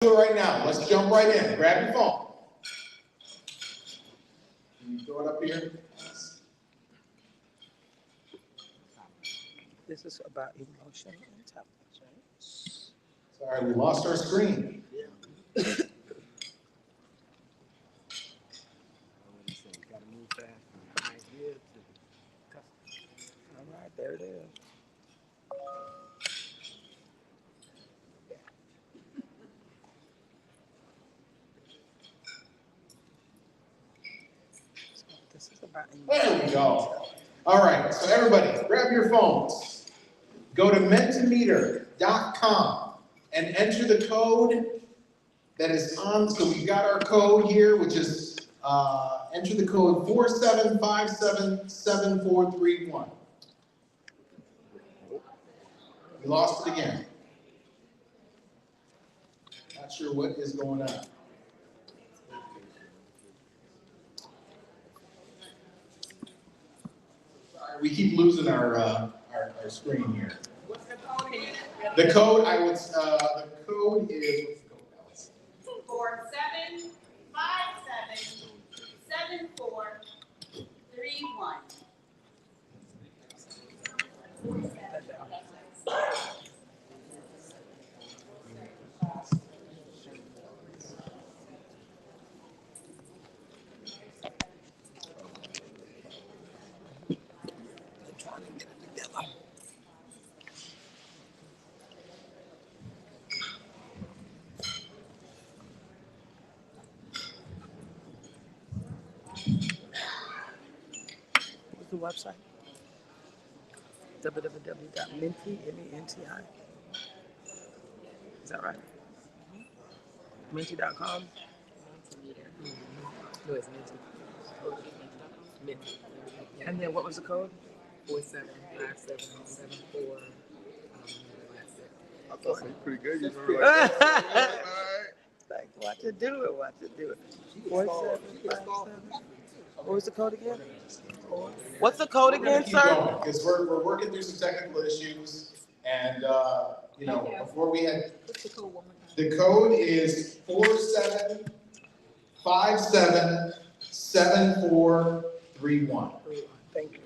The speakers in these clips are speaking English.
do it right now. Let's jump right in. Grab your phone. Can you throw it up here? This is about emotional intelligence, right? Sorry, we lost our screen. All right, there it is. This is about There we go. All right, so everybody, grab your phones. Go to mentimeter.com and enter the code that is on. So we got our code here, which is enter the code 47577431. We lost it again. Not sure what is going on. Sorry, we keep losing our screen here. What's the code again? The code the code is 47577431. What's the website? www.menti, M-E-N-T-I. Is that right? Menti.com? No, it's Minty. And then what was the code? 475774. I thought you pretty good. You know, Like, watch it do it, watch it do it. 4757. What was the code again? What's the code again, sir? Because we're working through some technical issues, and before we had What's the code one more time? the code is 47577431. Thank you.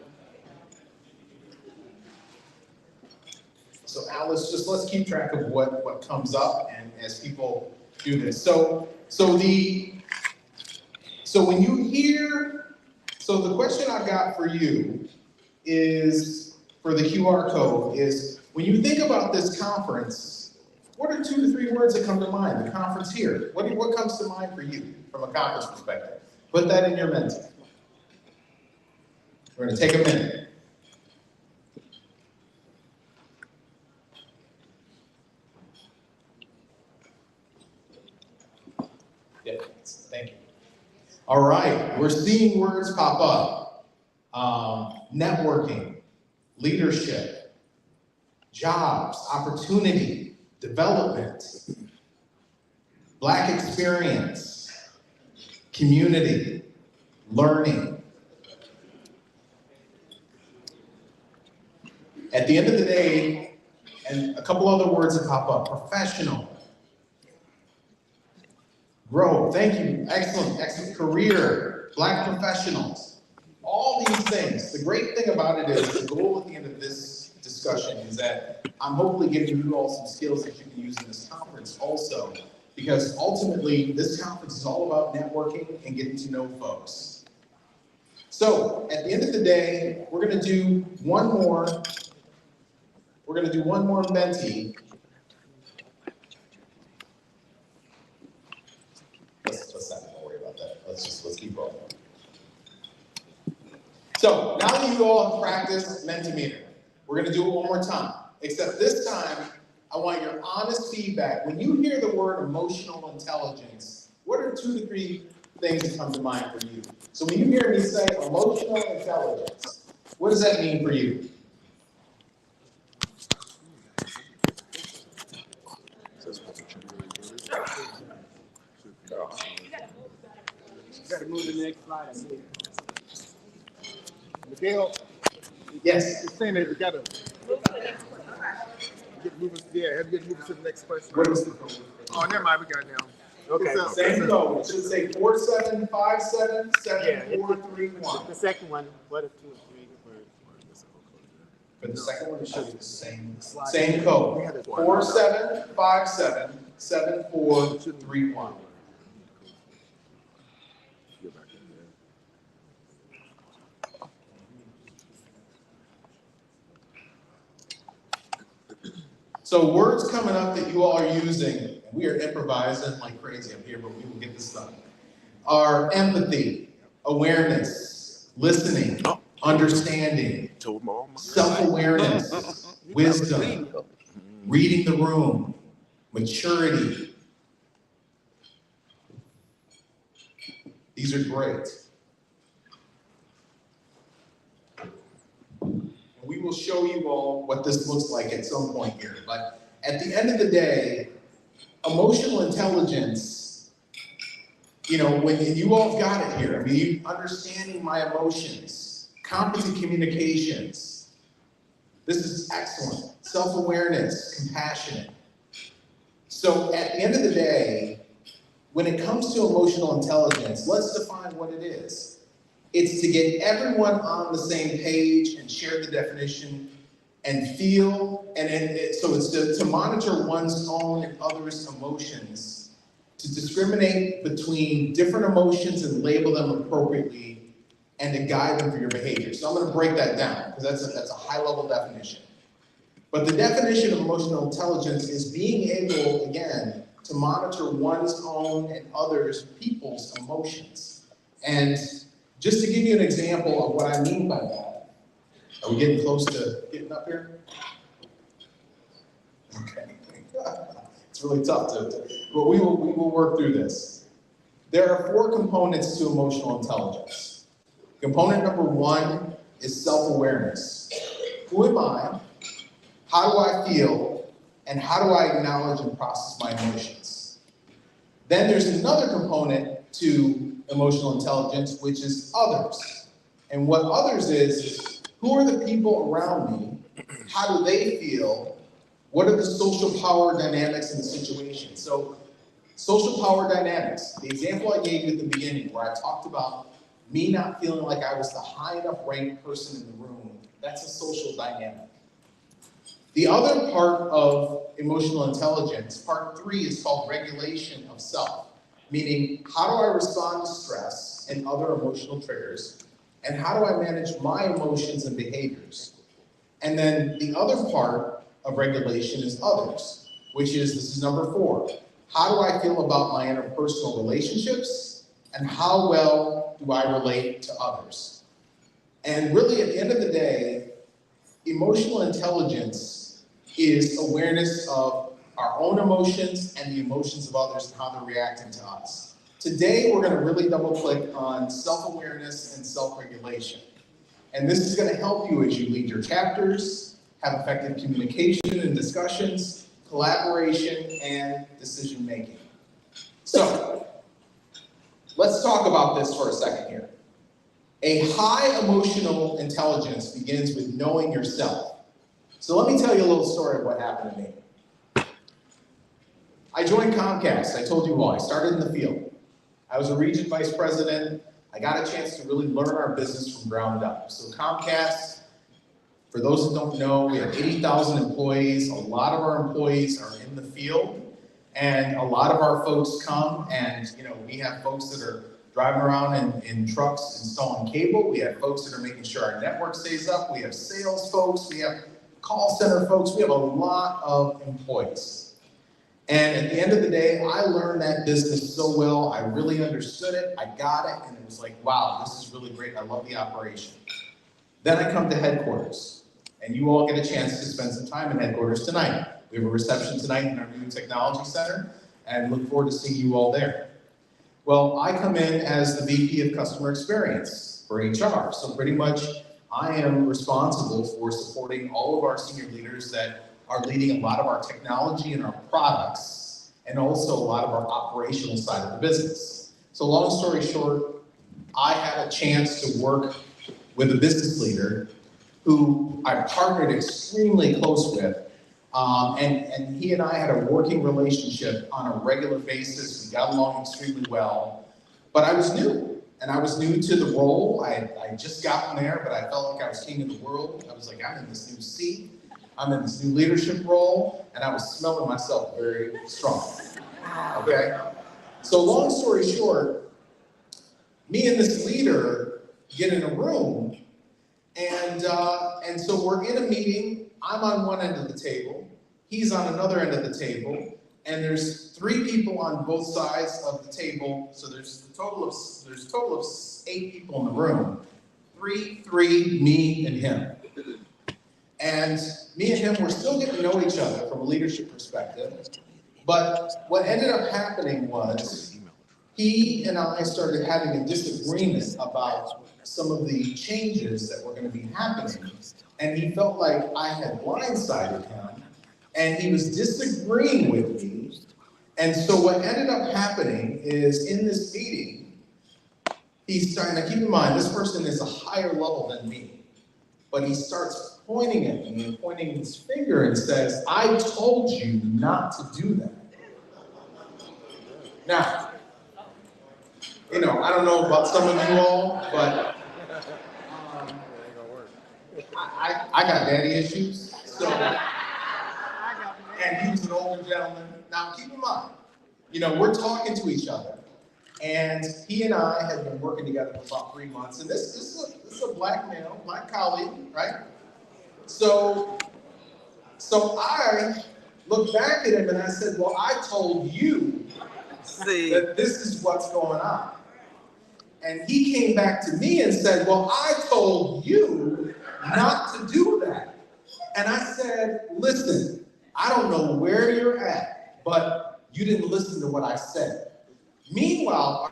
So Alice, let's keep track of what comes up, and as people do this. So when you hear, so the question I've got for you is, for the QR code, is when you think about this conference, what are 2 to 3 words that come to mind? The conference here. What comes to mind for you from a conference perspective? Put that in your Menti. We're going to take a minute. Yeah, thank you. All right, we're seeing words pop up. Networking, leadership, jobs, opportunity, development, Black experience, community, learning. At the end of the day, and a couple other words that pop up: professional, growth, thank you, excellent career, Black professionals, all these things. The great thing about it is the goal at the end of this discussion is that I'm hopefully giving you all some skills that you can use in this conference also, because ultimately this conference is all about networking and getting to know folks. So at the end of the day, we're going to do one more Menti. Let's not worry about that. Let's keep rolling. So now that you all have practiced Mentimeter, we're going to do it one more time. Except this time, I want your honest feedback. When you hear the word emotional intelligence, what are 2 to 3 things that come to mind for you? So when you hear me say emotional intelligence, what does that mean for you? you got to move to the next slide, I believe. Miguel, Yes. it's saying that we got to get moving. Yeah, have you get moving to the next question. What is the Oh, never mind, we got it now. Okay. Same code. It should say 47577431. The second one, what if 2 or 3 words? For the second one, it should be the same code. 47577431. So words coming up that you all are using, and we are improvising like crazy up here, but we will get this done, are empathy, awareness, listening, understanding, self-awareness, wisdom, reading the room, maturity. These are great. We will show you all what this looks like at some point here. But at the end of the day, emotional intelligence, when you all got it here, I mean, understanding my emotions, competent communications, this is excellent. Self-awareness, compassionate. So at the end of the day, when it comes to emotional intelligence, let's define what it is. It's to get everyone on the same page and share the definition and feel, so it's to monitor one's own and others' emotions, to discriminate between different emotions and label them appropriately, and to guide them for your behavior. So I'm going to break that down, because that's a high-level definition. But the definition of emotional intelligence is being able, again, to monitor one's own and others' people's emotions. And just to give you an example of what I mean by that, are we getting close to getting up here? Okay. It's really tough but we will work through this. There are 4 components to emotional intelligence. Component number 1 is self-awareness. Who am I? How do I feel? And how do I acknowledge and process my emotions? Then there's another component to emotional intelligence, which is others. And what others is who are the people around me? How do they feel? What are the social power dynamics in the situation? So, social power dynamics, the example I gave you at the beginning, where I talked about me not feeling like I was the high enough ranked person in the room, that's a social dynamic. The other part of emotional intelligence, part 3, is called regulation of self. Meaning, how do I respond to stress and other emotional triggers? And how do I manage my emotions and behaviors? And then the other part of regulation is others, which is, this is number 4. How do I feel about my interpersonal relationships? And how well do I relate to others? And really, at the end of the day, emotional intelligence is awareness of our own emotions and the emotions of others and how they're reacting to us. Today, we're going to really double click on self-awareness and self-regulation. And this is going to help you as you lead your chapters, have effective communication and discussions, collaboration, and decision-making. So, let's talk about this for a second here. A high emotional intelligence begins with knowing yourself. So let me tell you a little story of what happened to me. I joined Comcast. I told you all. I started in the field. I was a region vice president. I got a chance to really learn our business from ground up. So Comcast, for those that don't know, we have 80,000 employees. A lot of our employees are in the field, and a lot of our folks come, and we have folks that are driving around in trucks installing cable. We have folks that are making sure our network stays up. We have sales folks. We have call center folks. We have a lot of employees. And at the end of the day, I learned that business so well. I really understood it. I got it. And it was like, wow, this is really great. I love the operation. Then I come to headquarters. And you all get a chance to spend some time in headquarters tonight. We have a reception tonight in our new technology center. And look forward to seeing you all there. Well, I come in as the VP of Customer Experience for HR. So pretty much I am responsible for supporting all of our senior leaders that are leading a lot of our technology and our products, and also a lot of our operational side of the business. So long story short, I had a chance to work with a business leader who I partnered extremely close with And he and I had a working relationship on a regular basis. We got along extremely well. But I was new, and I was new to the role. I just gotten there, but I felt like I was king of the world. I was like, I'm in this new seat. I'm in this new leadership role, and I was smelling myself very strong. Okay? So long story short, me and this leader get in a room, and so we're in a meeting. I'm on one end of the table, he's on another end of the table, and there's 3 people on both sides of the table. So there's a total of 8 people in the room. 3, me, and him. And me and him were still getting to know each other from a leadership perspective. But what ended up happening was he and I started having a disagreement about some of the changes that were going to be happening. And he felt like I had blindsided him, and he was disagreeing with me. And so what ended up happening is in this meeting, he's starting to keep in mind, this person is a higher level than me, but he starts pointing at me and pointing his finger and says, I told you not to do that. Now, I don't know about some of you all, but I got daddy issues, so, and he was an older gentleman. Now, keep in mind, we're talking to each other, and he and I had been working together for about 3 months, and this is a black male, my colleague, right? So I looked back at him and I said, well, I told you that this is what's going on. And he came back to me and said, well, I told you not to do that. And I said, listen, I don't know where you're at, but you didn't listen to what I said. Meanwhile,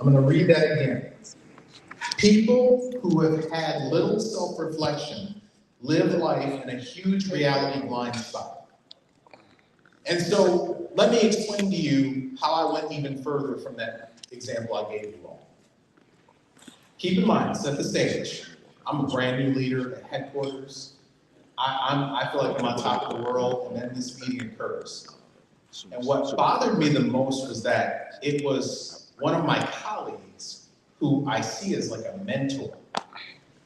I'm going to read that again. People who have had little self-reflection live life in a huge reality blind spot. And so let me explain to you how I went even further from that example I gave you all. Keep in mind, set the stage. I'm a brand new leader at headquarters. I feel like I'm on top of the world, and then this meeting occurs. And what bothered me the most was that it was one of my colleagues who I see as like a mentor,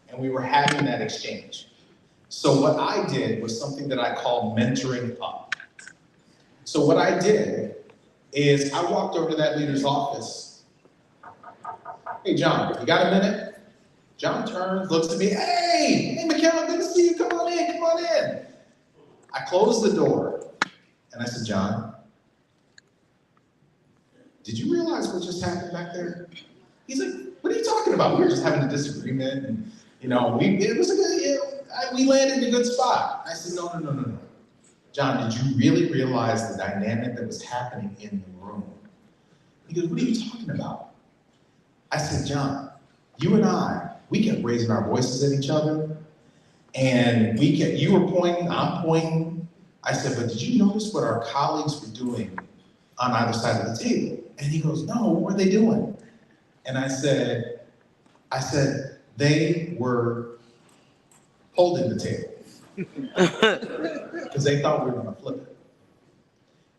and we were having that exchange. So what I did was something that I call mentoring up. So what I did is I walked over to that leader's office. Hey, John, you got a minute? John turns, looks at me, hey, McKellen, good to see you, come on in. I closed the door, and I said, John, did you realize what just happened back there? He's like, what are you talking about? We were just having a disagreement, and it was a good, we landed in a good spot. I said, no. John, did you really realize the dynamic that was happening in the room? He goes, what are you talking about? I said, John, you and I, we kept raising our voices at each other, and you were pointing, I'm pointing. I said, but did you notice what our colleagues were doing on either side of the table? And he goes, no, what were they doing? And I said, they were holding the table because they thought we were going to flip it.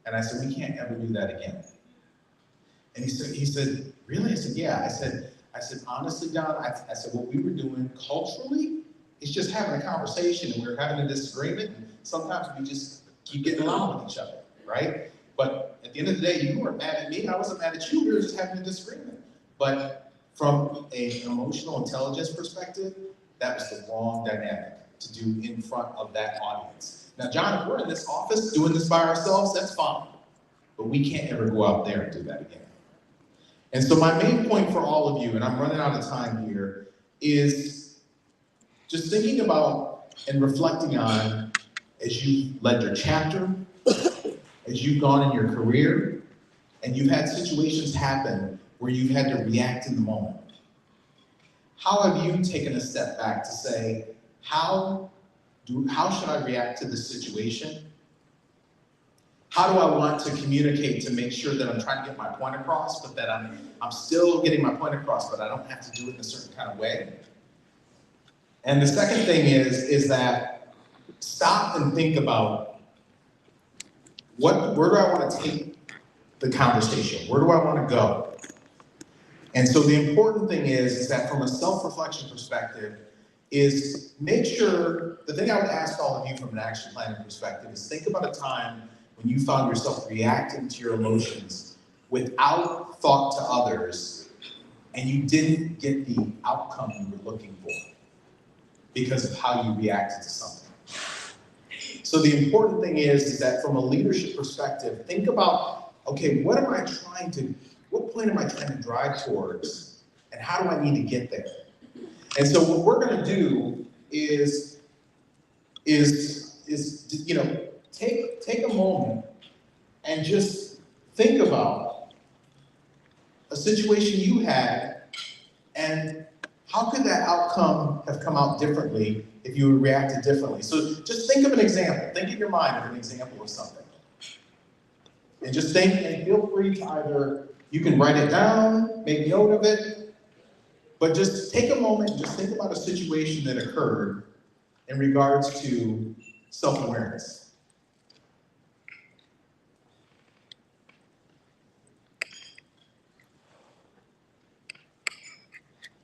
And I said, we can't ever do that again. And he said, really? I said, yeah. I said, honestly, John, I said, what we were doing culturally is just having a conversation, and we were having a disagreement, and sometimes we just keep getting along with each other, right? But at the end of the day, you weren't mad at me, I wasn't mad at you, we were just having a disagreement. But from an emotional intelligence perspective, that was the wrong dynamic to do in front of that audience. Now, John, if we're in this office doing this by ourselves, that's fine. But we can't ever go out there and do that again. And so my main point for all of you, and I'm running out of time here, is just thinking about and reflecting on, as you've led your chapter, as you've gone in your career, and you've had situations happen where you've had to react in the moment. How have you taken a step back to say, how should I react to this situation? How do I want to communicate to make sure that I'm trying to get my point across, but that I'm still getting my point across, but I don't have to do it in a certain kind of way? And the second thing is that stop and think about where do I want to take the conversation? Where do I want to go? And so the important thing is that from a self-reflection perspective, is make sure, the thing I would ask all of you from an action planning perspective is think about a time when you found yourself reacting to your emotions without thought to others, and you didn't get the outcome you were looking for because of how you reacted to something. So the important thing is that from a leadership perspective, think about, okay, what point am I trying to drive towards, and how do I need to get there? And so what we're going to do is take a moment and just think about a situation you had, and how could that outcome have come out differently if you had reacted differently? So just think of an example. Think in your mind of an example of something. And just think, and feel free to either, you can write it down, make note of it, but just take a moment and just think about a situation that occurred in regards to self-awareness.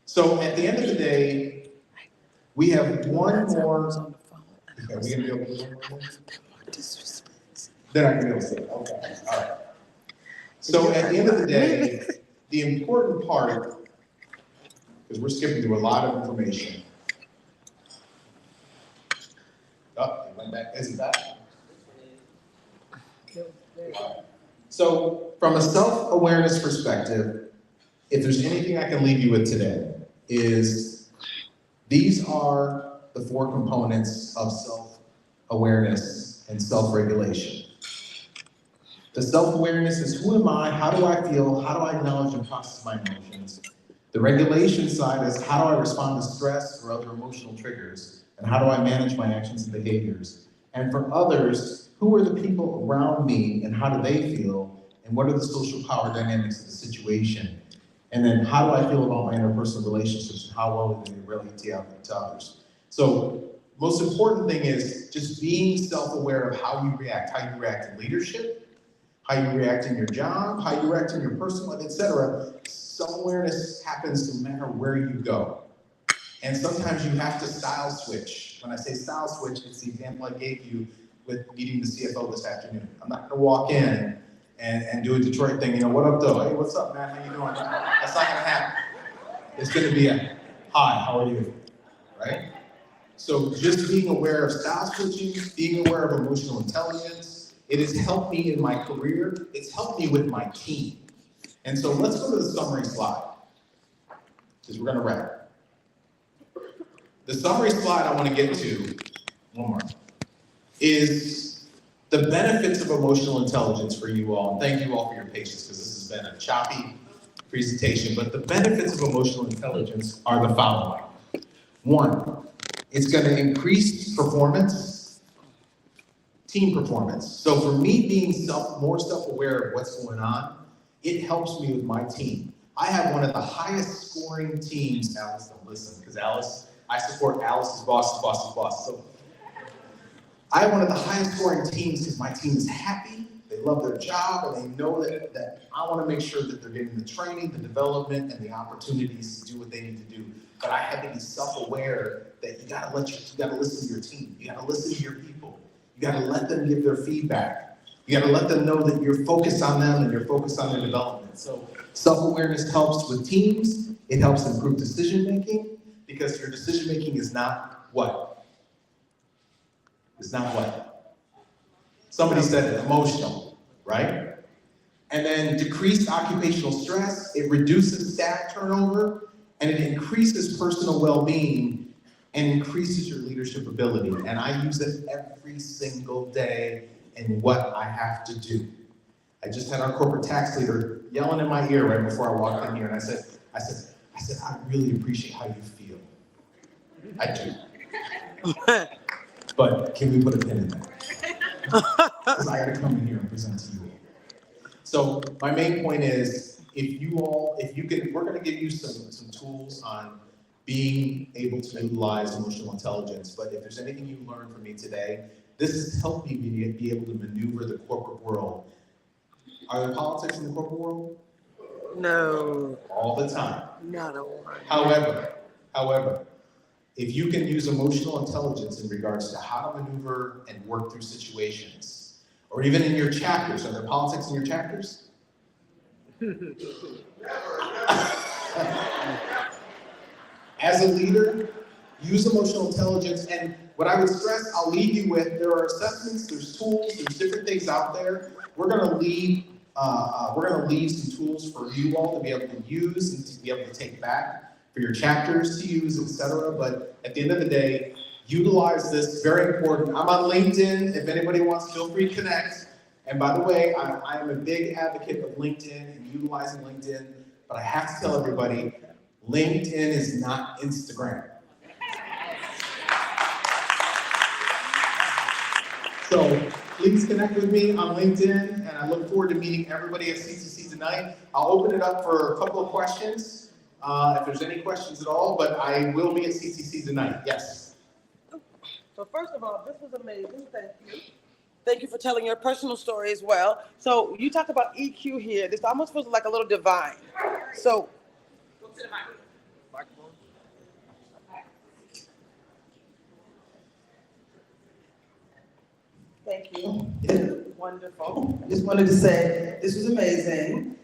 So at the end of the day, we have one more. Are we gonna be able to do one more? Then I can be able to say, okay, all right. So at the end of the day, the important part, because we're skipping through a lot of information. Oh, it went back. Is it back? So from a self-awareness perspective, if there's anything I can leave you with today, is these are the 4 components of self-awareness and self-regulation. The self-awareness is who am I, how do I feel, how do I acknowledge and process my emotions. The regulation side is how do I respond to stress or other emotional triggers, and how do I manage my actions and behaviors. And for others, who are the people around me and how do they feel, and what are the social power dynamics of the situation. And then how do I feel about my interpersonal relationships and how well do they relate to others. So most important thing is just being self-aware of how you react in leadership, how you react in your job, how you react in your personal life, etc. Self-awareness happens no matter where you go. And sometimes you have to style switch. When I say style switch, it's the example I gave you with meeting the CFO this afternoon. I'm not gonna walk in and do a Detroit thing, what up though? Hey, what's up, man? How you doing? That's not gonna happen. It's gonna be a, hi, how are you? Right? So just being aware of style switching, being aware of emotional intelligence, it has helped me in my career, it's helped me with my team. And so let's go to the summary slide, because we're gonna wrap. The summary slide I wanna get to, one more, is the benefits of emotional intelligence for you all. And thank you all for your patience, because this has been a choppy presentation, but the benefits of emotional intelligence are the following. One, it's gonna increase performance, team performance. So for me being more self-aware of what's going on, it helps me with my team. I have one of the highest scoring teams, Alice, don't listen, because I support Alice's boss's boss's boss. So I have one of the highest scoring teams because my team is happy, they love their job, and they know that I want to make sure that they're getting the training, the development, and the opportunities to do what they need to do. But I have to be self-aware that you gotta listen to your team, you gotta listen to your people, you gotta let them give their feedback, you gotta let them know that you're focused on them and you're focused on their development. So self-awareness helps with teams, it helps improve decision-making, because your decision-making is not what? Is not what? Somebody said emotional, right? And then decreased occupational stress, it reduces staff turnover, and it increases personal well-being and increases your leadership ability. And I use it every single day in what I have to do. I just had our corporate tax leader yelling in my ear right before I walked in here, and I said, I really appreciate how you feel. I do. But can we put a pin in that? Because I gotta come in here and present to you all. So my main point is, we're gonna give you some tools on being able to utilize emotional intelligence, but if there's anything you learned from me today, this has helped me be able to maneuver the corporate world. Are there politics in the corporate world? No. All the time. Not a one. However, if you can use emotional intelligence in regards to how to maneuver and work through situations, or even in your chapters, are there politics in your chapters? As a leader, use emotional intelligence, and what I would stress, I'll leave you with, there are assessments, there's tools, there's different things out there. We're gonna leave some tools for you all to be able to use and to be able to take back for your chapters to use, etc. But at the end of the day, utilize this, very important. I'm on LinkedIn, if anybody wants, feel free to connect. And by the way, I am a big advocate of LinkedIn and utilizing LinkedIn, but I have to tell everybody, LinkedIn is not Instagram. So please connect with me on LinkedIn, and I look forward to meeting everybody at CCC tonight. I'll open it up for a couple of questions. If there's any questions at all, but I will be at CCC tonight, yes. So first of all, this was amazing, thank you. Thank you for telling your personal story as well. So you talked about EQ here, this almost feels like a little divine. So. Go to the microphone. Thank you. Yeah. Wonderful. Just wanted to say, this was amazing.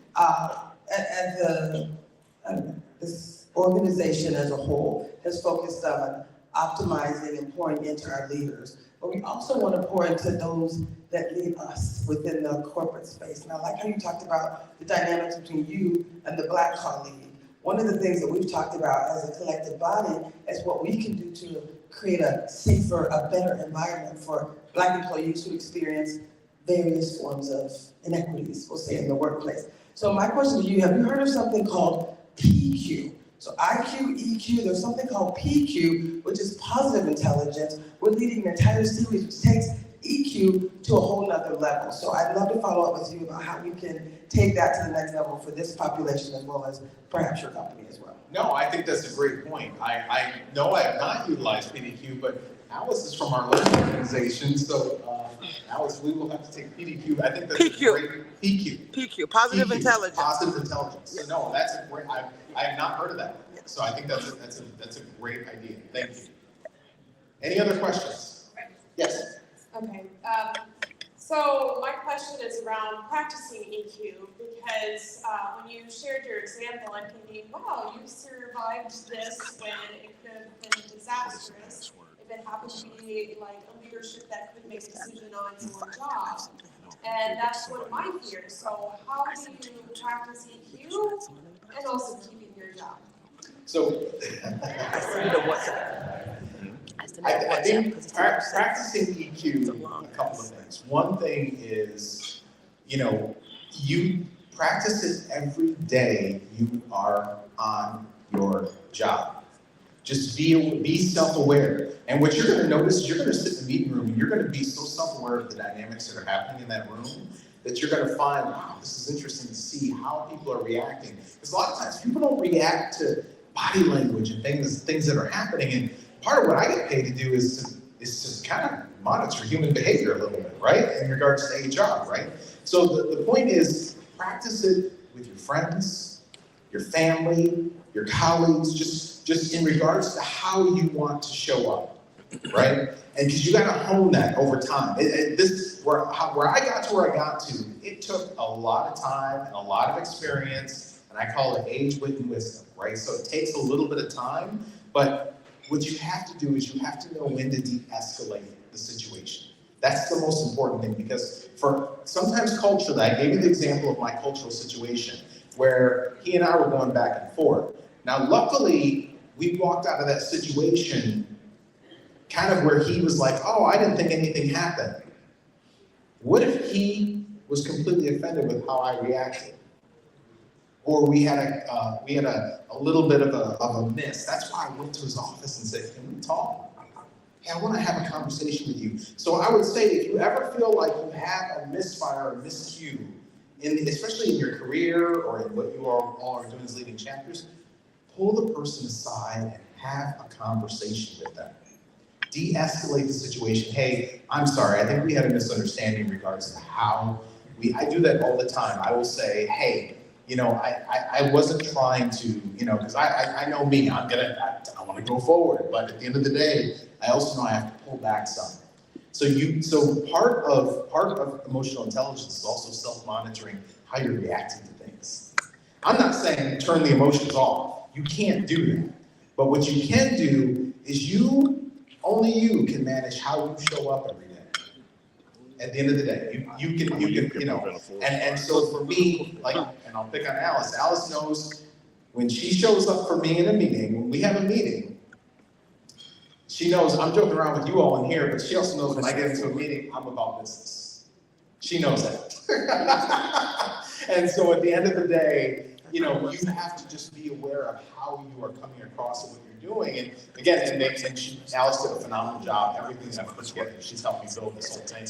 This organization as a whole has focused on optimizing and pouring into our leaders. But we also want to pour into those that lead us within the corporate space. And I like how you talked about the dynamics between you and the Black colleague. One of the things that we've talked about as a collective body is what we can do to create a safer, a better environment for Black employees who experience various forms of inequities, we'll say, in the workplace. So my question to you, have you heard of something called PQ? So IQ, EQ, there's something called PQ, which is positive intelligence. We're leading an entire series which takes EQ to a whole nother level. So I'd love to follow up with you about how we can take that to the next level for this population as well as perhaps your company as well. No, I think that's a great point. I know I have not utilized PDQ, but Alice is from our local organization, so Alice, we will have to take PDQ. I think that's PQ. a great PQ. PQ, positive PQ, intelligence. Positive intelligence. So no, that's a great. I have not heard of that. So I think that's a great idea. Thank you. Any other questions? Yes. Okay, so my question is around practicing EQ, because when you shared your example, I'm thinking, wow, you survived this when it could have been disastrous. If it happened to be like a leadership that could make a decision on your job. And that's one of my fears. So how do you practice EQ and also keeping your job? So I think practicing EQ, a couple of things. One thing is, you practice it every day you are on your job. Just be self-aware. And what you're gonna notice is you're gonna sit in the meeting room and you're gonna be so self-aware of the dynamics that are happening in that room that you're gonna find, wow, this is interesting to see how people are reacting. Because a lot of times people don't react to body language and things that are happening. And part of what I get paid to do is to kind of monitor human behavior a little bit, right? In regards to HR, right? So the point is, practice it with your friends, your family, your colleagues, just in regards to how you want to show up, right? And because you got to hone that over time. Where I got to where I got to, it took a lot of time and a lot of experience, and I call it age, wit, and wisdom, right? So it takes a little bit of time, but what you have to do is you have to know when to de-escalate the situation. That's the most important thing, because for sometimes culturally, I gave you the example of my cultural situation where he and I were going back and forth. Now, luckily, we walked out of that situation kind of where he was like, oh, I didn't think anything happened. What if he was completely offended with how I reacted? Or we had a little bit of a miss. That's why I went to his office and said, can we talk? Hey, I want to have a conversation with you. So I would say, if you ever feel like you have a misfire or a miscue, especially in your career or in what you all are doing as leading chapters, pull the person aside and have a conversation with them. De-escalate the situation. Hey, I'm sorry, I think we had a misunderstanding in regards to how I do that all the time. I will say, hey, I wasn't trying to, because I know me, I want to go forward, but at the end of the day, I also know I have to pull back some. So part of emotional intelligence is also self-monitoring how you're reacting to things. I'm not saying turn the emotions off. You can't do that. But what you can do is only you can manage how you show up every day. At the end of the day, you can, and so for me, and I'll pick on Alice. Alice knows when she shows up for me in a meeting, when we have a meeting, she knows I'm joking around with you all in here, but she also knows when I get into a meeting, I'm about business. She knows that. And so at the end of the day, you have to just be aware of how you are coming across and what you're doing. And again, Alice did a phenomenal job. Everything that I put together, she's helped me build this whole thing.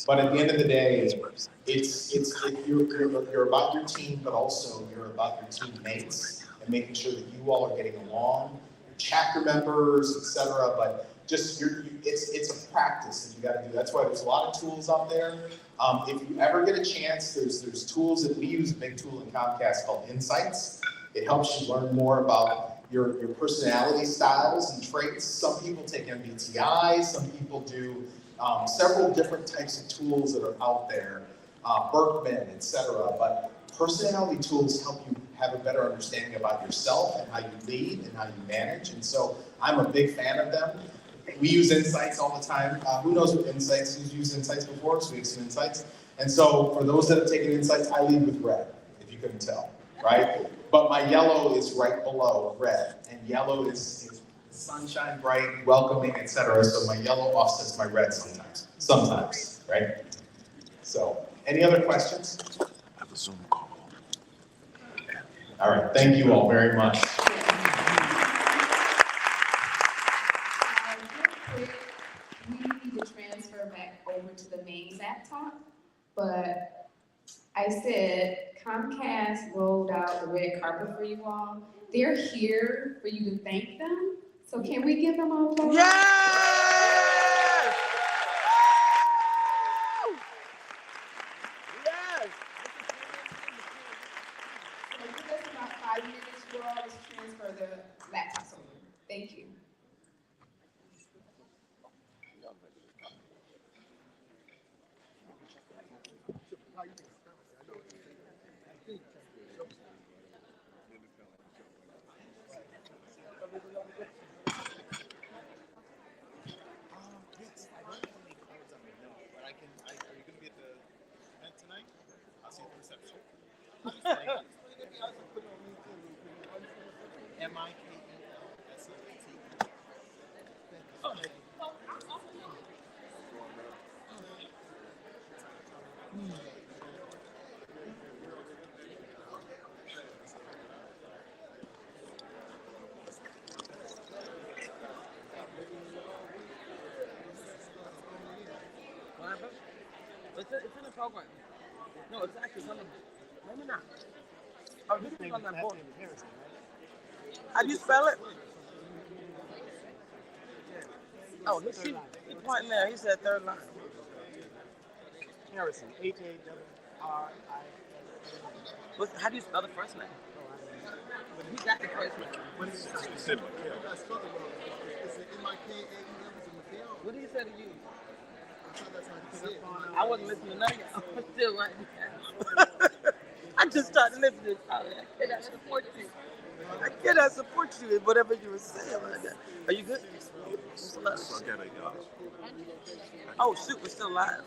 But at the end of the day, you're about your team, but also you're about your teammates and making sure that you all are getting along, your chapter members, etc. But just it's a practice that you got to do. That's why there's a lot of tools out there. If you ever get a chance, there's tools that we use, a big tool in Comcast called Insights. It helps you learn more about your personality styles and traits. Some people take MBTI, some people do several different types of tools that are out there, Berkman, etc. But personality tools help you have a better understanding about yourself and how you lead and how you manage. And so I'm a big fan of them. We use Insights all the time. Who knows what Insights? Who's used Insights before? So we have some Insights. And so for those that have taken Insights, I lead with red, if you couldn't tell, right? But my yellow is right below red, and yellow is sunshine, bright, welcoming, etc. So my yellow offsets my red sometimes, right? So, any other questions? I have a Zoom call. All right, thank you all very much. Real quick, we need to transfer back over to the main laptop, but I said Comcast rolled out the red carpet for you all. They're here for you to thank them, so can we give them a applause? Yes! Yes! So give us about 5 minutes, you all, let's transfer the laptops over. Thank you. Yes, I don't have any cards on me, no, but are you going to be at the event tonight? I'll see you at the reception. MIKELSET. What happened? It's in the program. No, it's actually on the. Maybe not. Oh, this is on that board. How do you spell it? Oh, he's pointing there. He said third line. Harrison. H-A-R-R-I-S-O-N. How do you spell the first name? But he got the first name. What is it? Specific. What did he say to you? I wasn't listening to none of you. I'm still right now. I just started listening. I cannot support you. I cannot support you in whatever you were saying right now. Are you good? So I got Oh, shoot, we're still live.